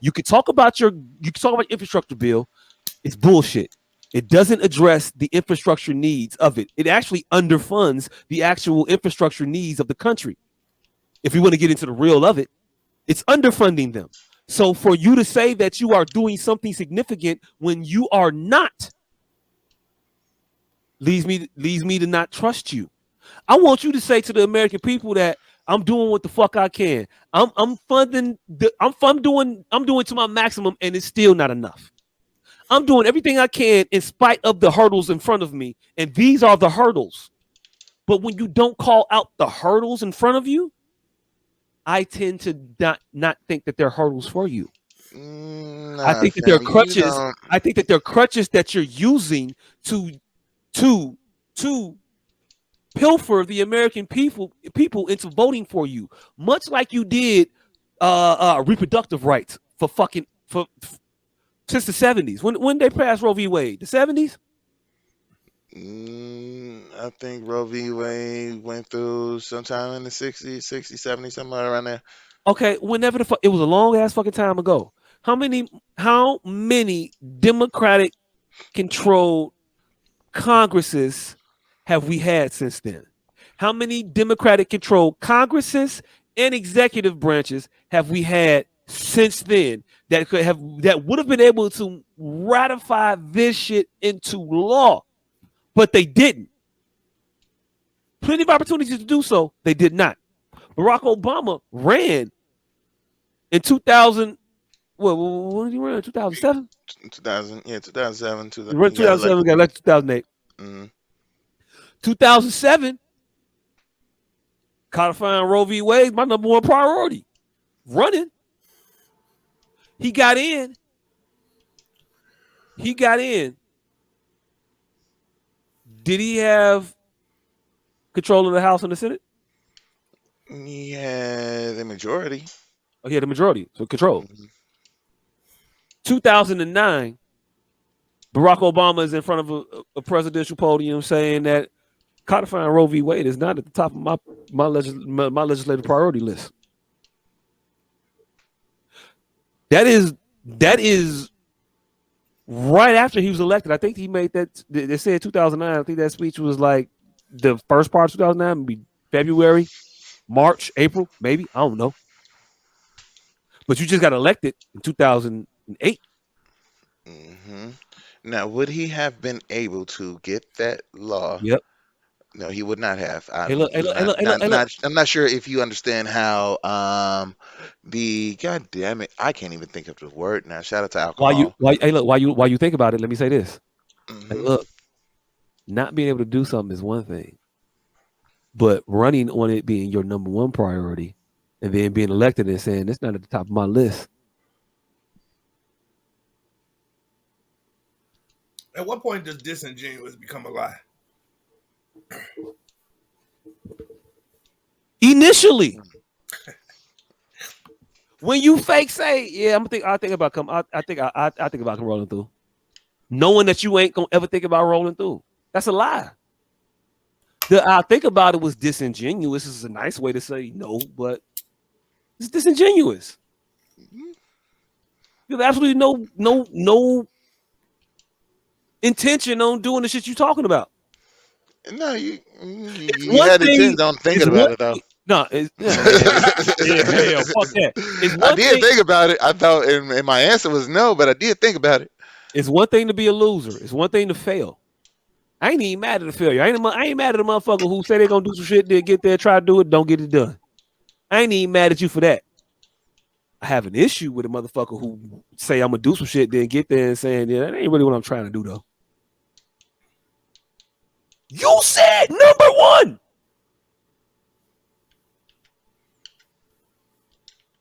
You can talk about infrastructure bill. It's bullshit. It doesn't address the infrastructure needs of it. It actually underfunds the actual infrastructure needs of the country. If we want to get into the real of it, it's underfunding them. So for you to say that you are doing something significant when you are not, leads me to not trust you. I want you to say to the American people that I'm doing what the fuck I can. I'm funding I'm doing to my maximum, and it's still not enough. I'm doing everything I can in spite of the hurdles in front of me, and these are the hurdles. But when you don't call out the hurdles in front of you, I tend to not think that they're hurdles for you. I Nah, think that they're fam, you crutches. don't. I think that they're crutches that you're using to to to pilfer the American people into voting for you, much like you did reproductive rights for fucking for since the 70s. When they passed Roe v. Wade, the 70s. I think Roe v. Wade went through sometime in the 60s, 60s, 70s, somewhere around there. Okay, whenever the fuck it was a long ass fucking time ago. How many Democratic controlled Congresses have we had since then? How many Democratic controlled Congresses and executive branches have we had since then that would have been able to ratify this shit into law? But they didn't. Plenty of opportunities to do so. They did not. Barack Obama ran in 2000. When did he run? 2007? 2000, yeah, 2007. He ran He got 2007, elected. got elected 2008. Mm. 2007, codifying Roe v. Wade, my number one priority. Running. He got in. He got in. Did he have control of the House and the Senate? He had the majority. Oh, he had the majority, so control. Mhm. 2009, Barack Obama is in front of a presidential podium saying that codifying Roe v. Wade is not at the top of my legislative priority list. That is right after he was elected. I think he made that. They said 2009. I think that speech was like the first part of 2009, maybe February, March, April, maybe. I don't know. But you just got elected in 2008. hmm Now, would he have been able to get that law? Yep. No, he would not have. Hey, look, hey, look, hey, look, hey, look, hey, look. I'm not sure if you understand how the God damn it, I can't even think of the word now. Shout out to alcohol. Hey, look, while you think about it, let me say this. Hey, hmm look, not being able to do something is one thing, but running on it being your number one priority and then being elected and saying it's not at the top of my list. At what point does disingenuous become a lie? Initially, when you fake say, yeah, I think about I think about rolling through. Knowing that you ain't gonna ever think about rolling through. That's a lie. The I think about it was disingenuous. This is a nice way to say no, but it's disingenuous. You have absolutely no intention on doing the shit you talking about. No, It's you one had thing. intentions on thinking It's about one it though. thing. No, it's yeah, hell, fuck that. It's I one did thing. think about it. I thought, and my answer was no, but I did think about it. It's one thing to be a loser. It's one thing to fail. I ain't even mad at the failure. I ain't mad at the motherfucker who say they gonna do some shit, then get there, try to do it, don't get it done. I ain't even mad at you for that. I have an issue with a motherfucker who say I'm gonna do some shit, then get there and saying, yeah, that ain't really what I'm trying to do though. You said number one.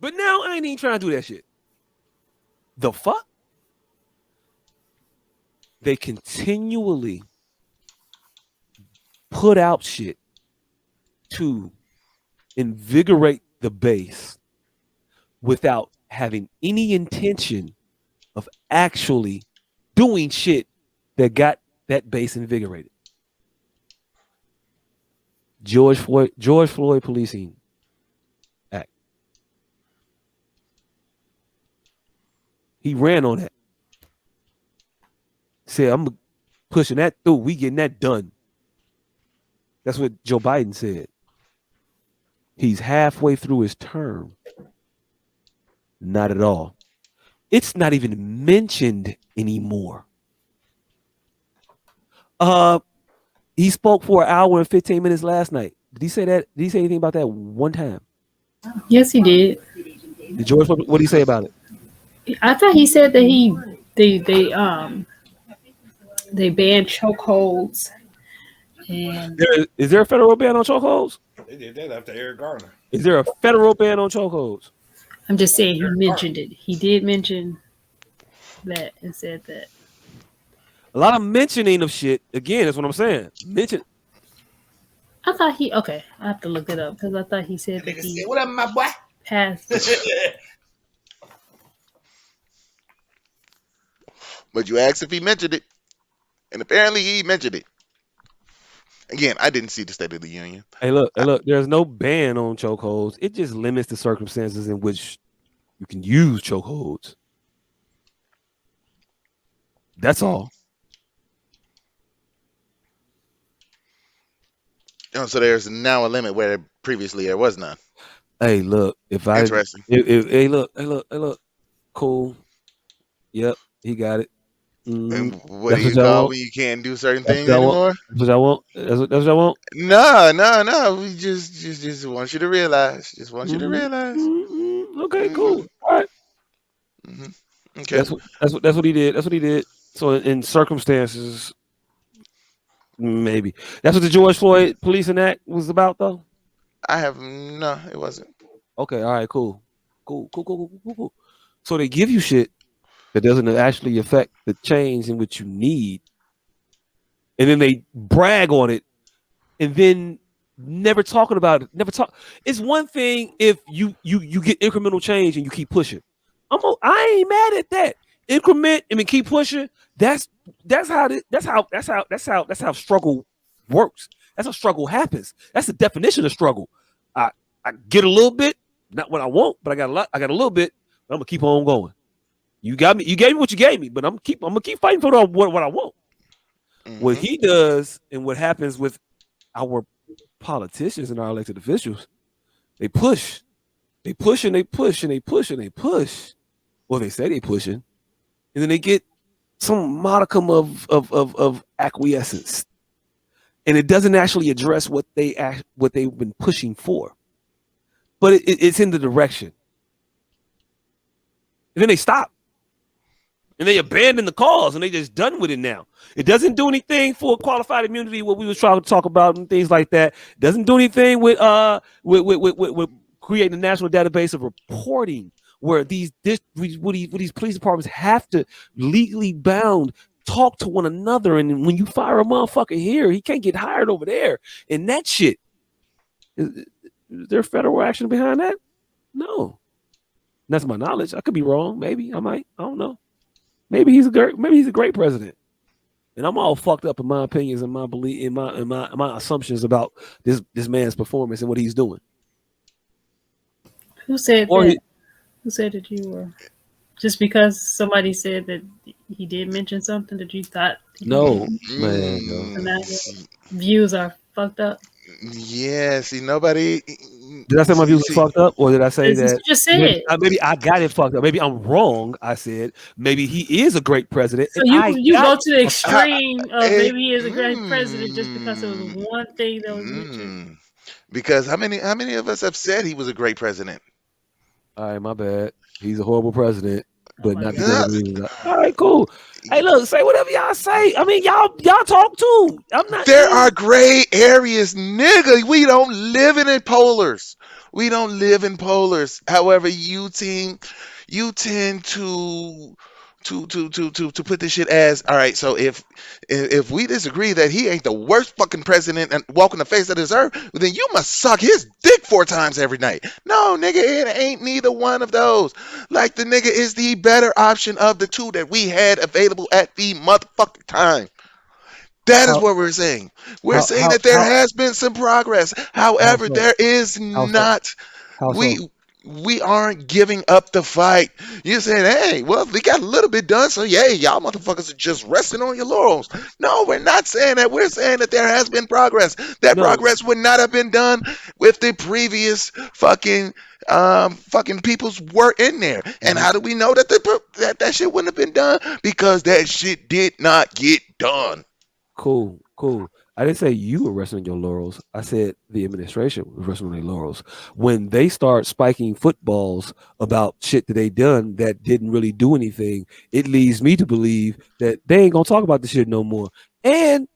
But now I ain't even trying to do that shit. The fuck? They continually put out shit to invigorate the base without having any intention of actually doing shit that got that base invigorated. George Floyd Policing Act. He ran on that. Said, I'm pushing that through. We getting that done. That's what Joe Biden said. He's halfway through his term. Not at all. It's not even mentioned anymore. Uh, he spoke for an hour and 15 minutes last night. Did he say that? Did he say anything about that one time? Yes, he did. Did George? What did he say about it? I thought he said that they banned chokeholds and Is there a federal ban on chokeholds? They did that after Eric Garner. Is there a federal ban on chokeholds? I'm just saying he Eric Garner. mentioned it. He did mention that and said that. A lot of mentioning of shit. Again, that's what I'm saying. Mention. I thought he okay. I have to look it up because I thought he said That that nigga he said, "What up, my boy?" passed. But you asked if he mentioned it, and apparently he mentioned it. Again, I didn't see the State of the Union. Hey, look. There's no ban on chokeholds. It just limits the circumstances in which you can use chokeholds. That's Hmm. all. Oh, so there's now a limit where previously there was none. Hey, look. If I didn't, Interesting. hey, look. Cool. Yep, he got it. And Mhm. what do That's what you y'all call want. when you can't do certain That's things what I want. anymore? That's what y'all want. That's what y'all want. No, no, no. We just want you to realize. Just want you to Mhm, realize. okay, Hmm. cool. All right. Hmm. Okay. That's what he did. That's what he did. So in circumstances, maybe that's what the George Floyd policing act was about, though. I have no. It wasn't. Okay, all right, cool. So they give you shit that doesn't actually affect the change in which you need, and then they brag on it and then never talking about it. Never talk. It's one thing if you get incremental change and you keep pushing. I ain't mad at that. Increment. I mean, keep pushing. That's that's how struggle works. That's how struggle happens. That's the definition of struggle. I I get a little bit, not what I want, but I got a lot. I got a little bit. But I'm gonna keep on going. You got me. You gave me what you gave me, but I'm gonna keep fighting for what I want. What Hmm. he does and what happens with our politicians and our elected officials, they push, they push and they push and they push and they push. Well, they say they pushing, and then they get some modicum of acquiescence, and it doesn't actually address what they've been pushing for, but it's in the direction, and then they stop. And they abandon the cause and they just done with it now. It doesn't do anything for qualified immunity, what we was trying to talk about and things like that. It doesn't do anything with creating a national database of reporting where these police departments have to legally bound talk to one another. And when you fire a motherfucker here, he can't get hired over there. And that shit. Is there federal action behind that? No. That's my knowledge. I could be wrong. Maybe I might. I don't know. Maybe he's a great president. And I'm all fucked up in my opinions and my belief in my assumptions about this man's performance and what he's doing. Who said Or that? he, Who said that you were just because somebody said that he did mention something that you thought he no didn't? man, no. So now your See, views are fucked up. yeah. See, nobody. Did I say my views were See, fucked up, or did I say That's what that you just said. maybe I got it fucked up? Maybe I'm wrong. I said maybe he is a great president, So and you I you got go it to the fucked up. I, extreme of it, maybe he is a great president just because it was one thing that was mentioned. mm, because how many of us have said he was a great president? All right, my bad. He's a horrible president, Oh but my not because god. No, of the reasons. All right, cool. Hey, look, say whatever y'all say. I mean, y'all talk too. I'm not there saying are gray areas, nigga. We don't live in it polars. We don't live in polars. However, you tend to put this shit as all right. So if we disagree that he ain't the worst fucking president and walking the face of this earth, then you must suck his dick 4 times every night. No, nigga, it ain't neither one of those. Like the nigga is the better option of the two that we had available at the motherfucking time. That is how what we're saying. We're how saying how that there how has been some progress. how However, so there is how so not. how We so. We aren't giving up the fight. You're saying, hey, well, we got a little bit done, so yay, y'all motherfuckers are just resting on your laurels. No, we're not saying that. We're saying that there has been progress. That No, progress would not have been done with the previous fucking people's work in there. And mhm. how do we know that that shit wouldn't have been done? Because that shit did not get done. Cool, cool. I didn't say you were resting on your laurels. I said the administration was resting on their laurels. When they start spiking footballs about shit that they done that didn't really do anything, it leads me to believe that they ain't gonna talk about this shit no more. And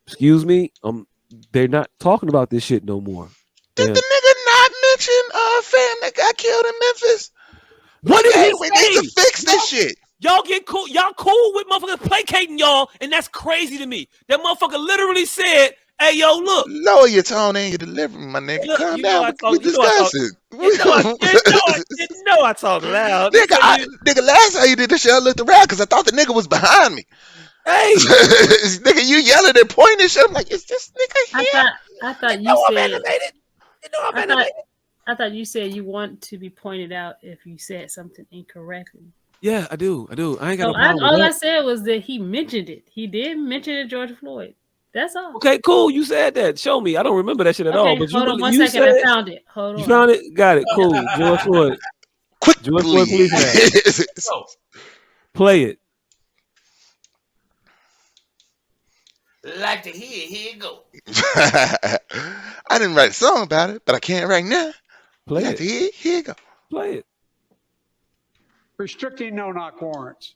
excuse me, they're not talking about this shit no more. Did the And nigga not mention fam that got killed in Memphis? what Like, did hey, he we need to say? fix Y'all, this shit. y'all get cool. Y'all cool with motherfuckers placating y'all, and that's crazy to me. That motherfucker literally said, "Hey, yo, look." Lower your tone and your delivery, my nigga. Look, Calm you know down. I We talk. You know I talk. discussing. You know I talk loud. Nigga, This how you. nigga, last time you did this shit, I looked around because I thought the nigga was behind me. Hey, Nigga, you yelling and pointing shit. I'm like, is this nigga I here? thought I you thought you know I'm said animated. You know I'm I thought animated. I thought you said you want to be pointed out if you said something incorrectly. Yeah, I do. I do. I ain't got So no problem with all I that. said was that he mentioned it. He did mention it, George Floyd. That's all. Okay, cool. You said that. Show me. I don't remember that shit at all. Okay, But hold on one you second. said I found it. Hold you on. found it. Got it. Cool. George Floyd. George Floyd Quickly. Policing Act. So, Play it. like to hear, here you go. I didn't write a song about it, but I can right now. You Play like it. to hear? Here you go. Play it. Restricting no-knock warrants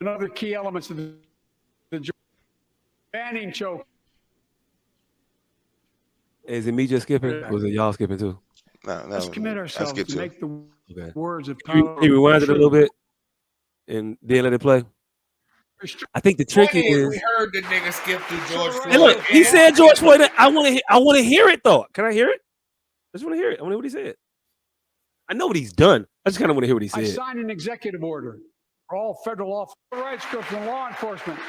and other key elements of the banning choke. Is it me just skipping? Or is it y'all skipping too? No, Let's commit no, I ourselves skipped to two. make the Okay. words of Can Tyler you rewind it a little true. bit and then let it play? I think the trick Hey, we is. heard the nigga skip through George Hey, Floyd look, he and said George skip Floyd. through. I want to hear it though. Can I hear it? I just want to hear it. I want to hear what he said. I know what he's done. I just kind of want to hear what he I said. signed an executive order for all federal rights groups and law enforcement.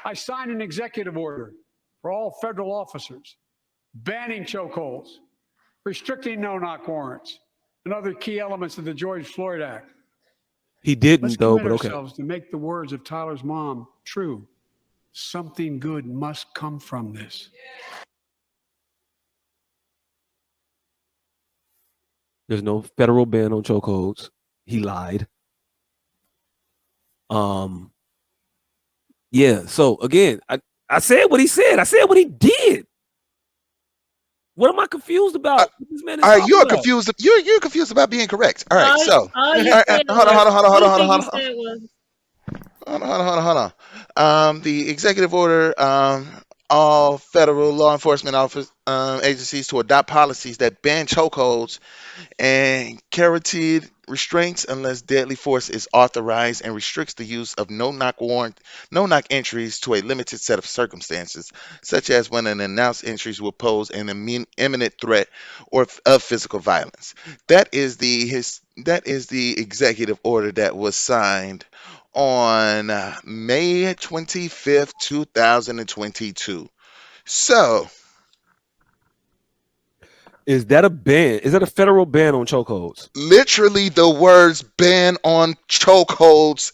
I signed an executive order for all federal officers banning chokeholds, restricting no-knock warrants, and other key elements of the George Floyd Act. He Let's didn't though, commit but okay. ourselves to make the words of Tyler's mom true. Something good must come from this. There's no federal ban on chokeholds. He lied. Um, yeah. So again, I said what he said. I said what he did. What am I confused Uh, about? What this man is all right, talking you're about? confused. You're confused about being correct. All right, so All you all right, said hold on, was hold on, hold on, hold only on, hold thing on, you hold on. said was Hold on. The executive order, all federal law enforcement office agencies to adopt policies that ban chokeholds and carotid restraints unless deadly force is authorized and restricts the use of no knock entries to a limited set of circumstances, such as when an announced entries will pose an imminent threat of physical violence. That is the executive order that was signed on May 25th, 2022. So Is that a ban? Is that a federal ban on chokeholds? literally the words ban on chokeholds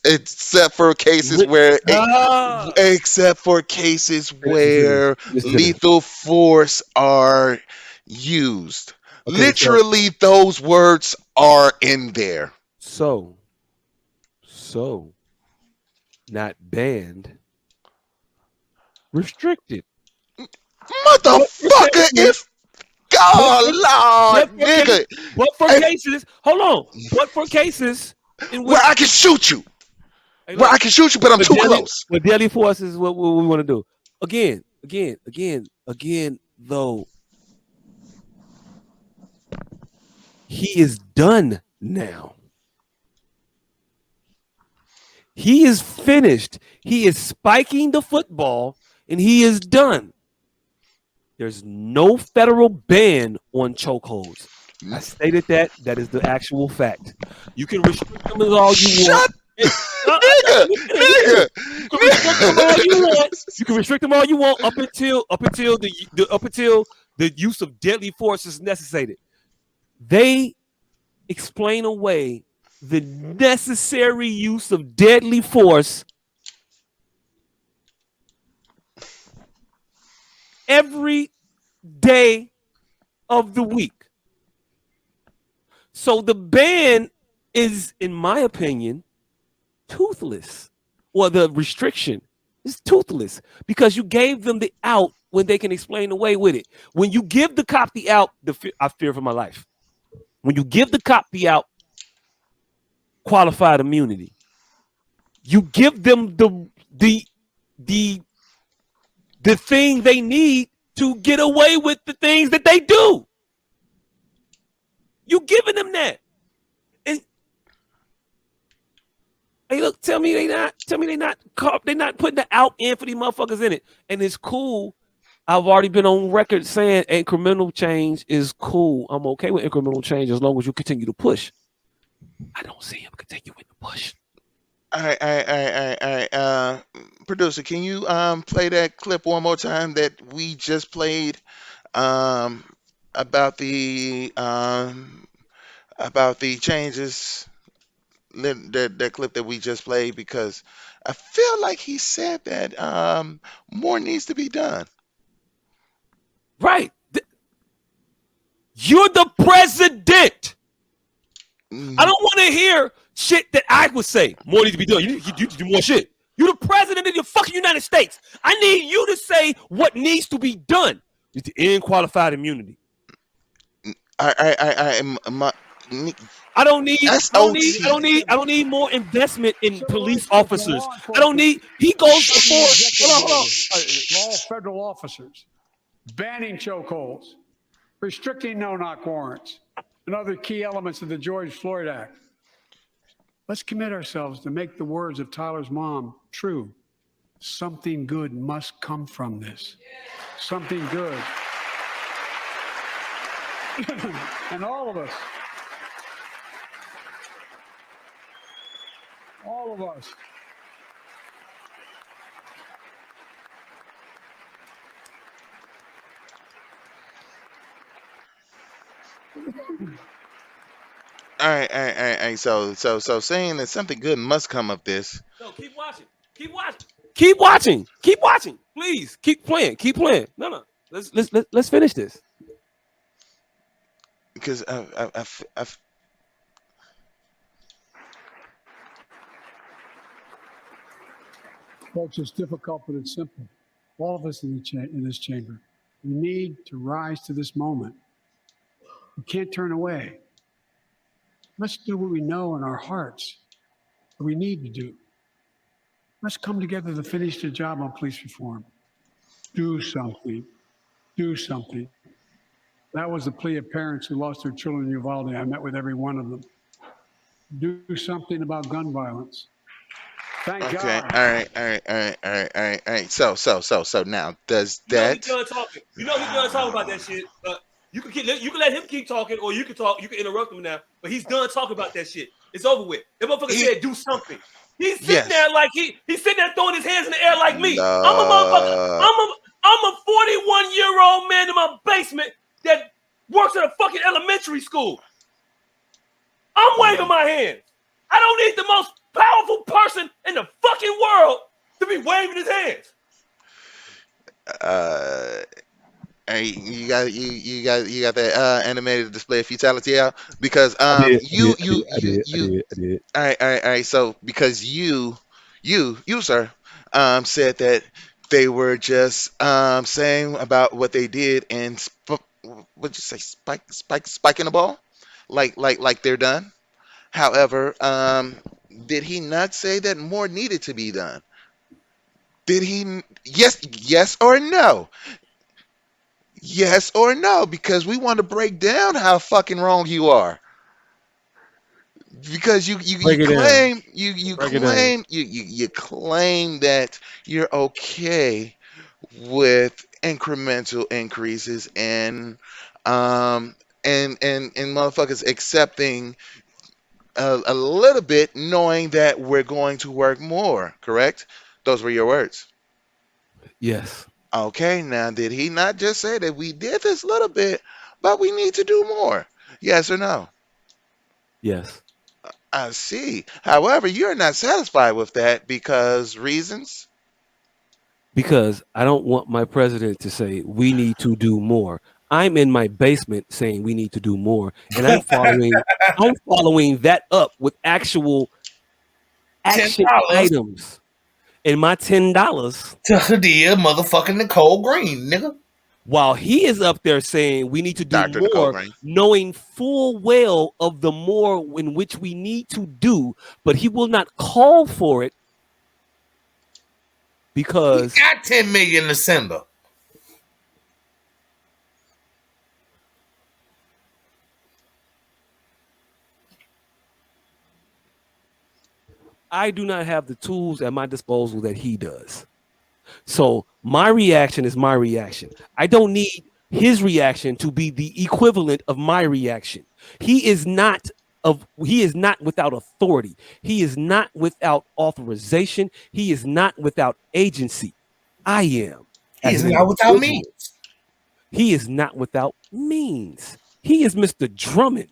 Ah. except for cases Listen to this. where Listen to this. lethal force are used. Okay, Literally those words are in there. so so not banned, restricted. But for Motherfucker, cases, if but for, God, but Lord, for case, nigga, but for if, cases, hold on. But for cases in where which, I can shoot you, hey, where look, I can shoot you, but I'm with too deadly, close. with deadly force is what we want to do. Again. Though he is done now. He is finished. He is spiking the football, and he is done. There's no federal ban on chokeholds. I stated that. That is the actual fact. You can restrict them as all you want. Shut, It- nigga, let me finish. nigga, You can restrict them all you want. You can nigga. restrict them all you want up until the use of deadly force is necessary. They explain away the necessary use of deadly force every day of the week. So the ban is, in my opinion, toothless. Or the restriction is toothless because you gave them the out when they can explain away with it. When you give the cop the out, I fear for my life. When you give the cop the out, qualified immunity, you give them the the thing they need to get away with the things that they do. You giving them that. And hey, look, they not putting the out in for these motherfuckers in it. And it's cool. I've already been on record saying incremental change is cool. I'm okay with incremental change as long as you continue to push. I don't see him continuing to push. All right, all right, all right, all right, all right. Producer, can you play that clip one more time that we just played um about the changes, that clip that we just played, because I feel like he said that more needs to be done. Right. You're the president. I Mm, don't want to hear shit that I would say. More needs to be done. You need to do more shit. You're the president of the fucking United States. I need you to say what needs to be done. It's to end qualified immunity. my I don't need, I don't need, I SOT. don't need, I don't need more investment in Civil police rights groups and officers. law I don't enforcement need. He goes issuing before. executive Hold on, order for all federal officers, banning chokeholds, restricting no-knock warrants, and other key elements of the George Floyd Act. Let's commit ourselves to make the words of Tyler's mom true. Something good must come from this. Something good. And all of us, All right, all right, all right, all right. So saying that something good must come of this, no, keep watching. Keep watching. Keep watching. Keep watching. Please keep playing. Keep playing. No, no. Let's finish this. because folks, it's difficult, but it's simple. All of us in this chamber, we need to rise to this moment. We can't turn away. Let's do what we know in our hearts that we need to do. Let's come together to finish the job on police reform. Do something. Do something. That was the plea of parents who lost their children in Uvalde. I met with every one of them. Do something about gun violence. Thank okay, God. all right, all right, all right, all right, all right, all right. So now does You know he's that? done talking. You know he's done talking about that shit. You can let him keep talking, or you can talk. You can interrupt him now. But he's done talking about that shit. It's over with. That motherfucker He, said do something. He's sitting yes. there like he's sitting there throwing his hands in the air like me. I'm a motherfucker. No. I'm a 41-year-old man in my basement that works at a fucking elementary school. I'm waving my hands. I don't need the most powerful person in the fucking world to be waving his hands. Uh, hey, you got that animated display of futility out, because I did. I you did. I you did. I you did. I you did. I did. all right, all right, all right. So because you sir said that they were just saying about what they did, and what'd you say, spiking the ball, like they're done. However, did he not say that more needed to be done? Did he? Yes or no? Yes or no? Because we want to break down how fucking wrong you are. Because you Break it down. claim Break it down. you claim that you're okay with incremental increases, um and motherfuckers accepting a little bit, knowing that we're going to work more. Correct? Those were your words. Yes. Okay, now did he not just say that we did this little bit, but we need to do more? Yes or no? Yes. I see. However, you're not satisfied with that because reasons. Because I don't want my president to say we need to do more. I'm in my basement saying we need to do more, and I'm following that up with actual $10 action items. And my $10, to dear motherfucking Nicole Green, nigga. while he is up there saying we need to do Dr. Nicole more, Green. knowing full well of the more in which we need to do, but he will not call for it He because got 10 million to send her. I do not have the tools at my disposal that he does. So my reaction is my reaction. I don't need his reaction to be the equivalent of my reaction. He is not without authority. He is not without authorization. He is not without agency. I am He as is an not without individual. means. He is not without means. He is Mr. Drummond.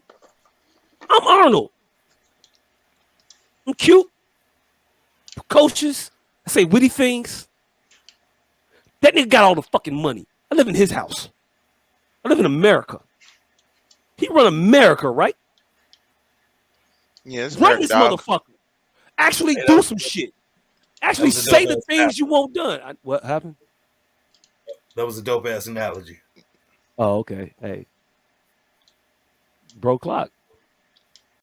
I'm Arnold. I'm cute, precocious. I say witty things. That nigga got all the fucking money. I live in his house. I live in America. He run America, right? Yeah, it's Run America, this dog. motherfucker. Actually Hey, do some shit. that Actually was a dope say the ass things you want done. What happened? that was a dope ass analogy. Oh, okay. Hey, bro clock.